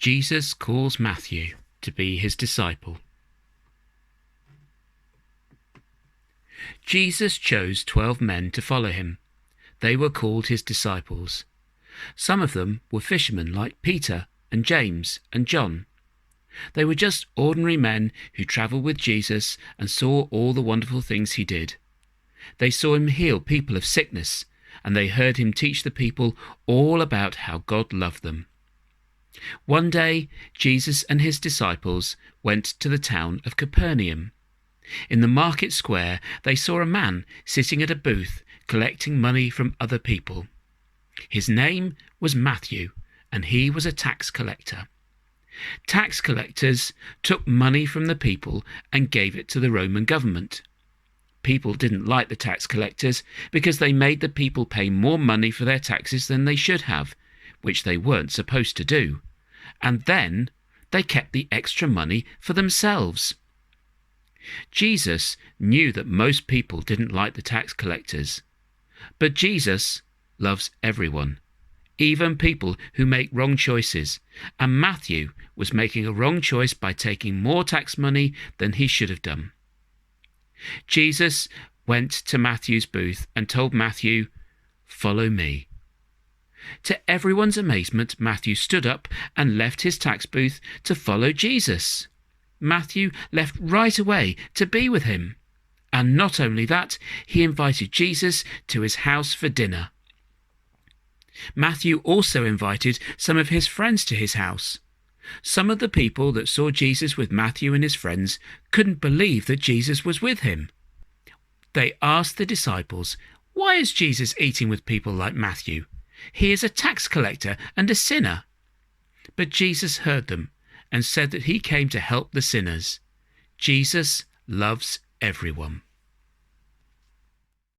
Jesus calls Matthew to be his disciple. Jesus chose 12 men to follow him. They were called his disciples. Some of them were fishermen like Peter and James and John. They were just ordinary men who travelled with Jesus and saw all the wonderful things he did. They saw him heal people of sickness, and they heard him teach the people all about how God loved them. One day, Jesus and his disciples went to the town of Capernaum. In the market square, they saw a man sitting at a booth collecting money from other people. His name was Matthew, and he was a tax collector. Tax collectors took money from the people and gave it to the Roman government. People didn't like the tax collectors because they made the people pay more money for their taxes than they should have, which they weren't supposed to do. And then they kept the extra money for themselves. Jesus knew that most people didn't like the tax collectors. But Jesus loves everyone, even people who make wrong choices, and Matthew was making a wrong choice by taking more tax money than he should have done. Jesus went to Matthew's booth and told Matthew, "Follow me." To everyone's amazement, Matthew stood up and left his tax booth to follow Jesus. Matthew left right away to be with him. And not only that, he invited Jesus to his house for dinner. Matthew also invited some of his friends to his house. Some of the people that saw Jesus with Matthew and his friends couldn't believe that Jesus was with him. They asked the disciples, "Why is Jesus eating with people like Matthew? He is a tax collector and a sinner." But Jesus heard them and said that he came to help the sinners. Jesus loves everyone.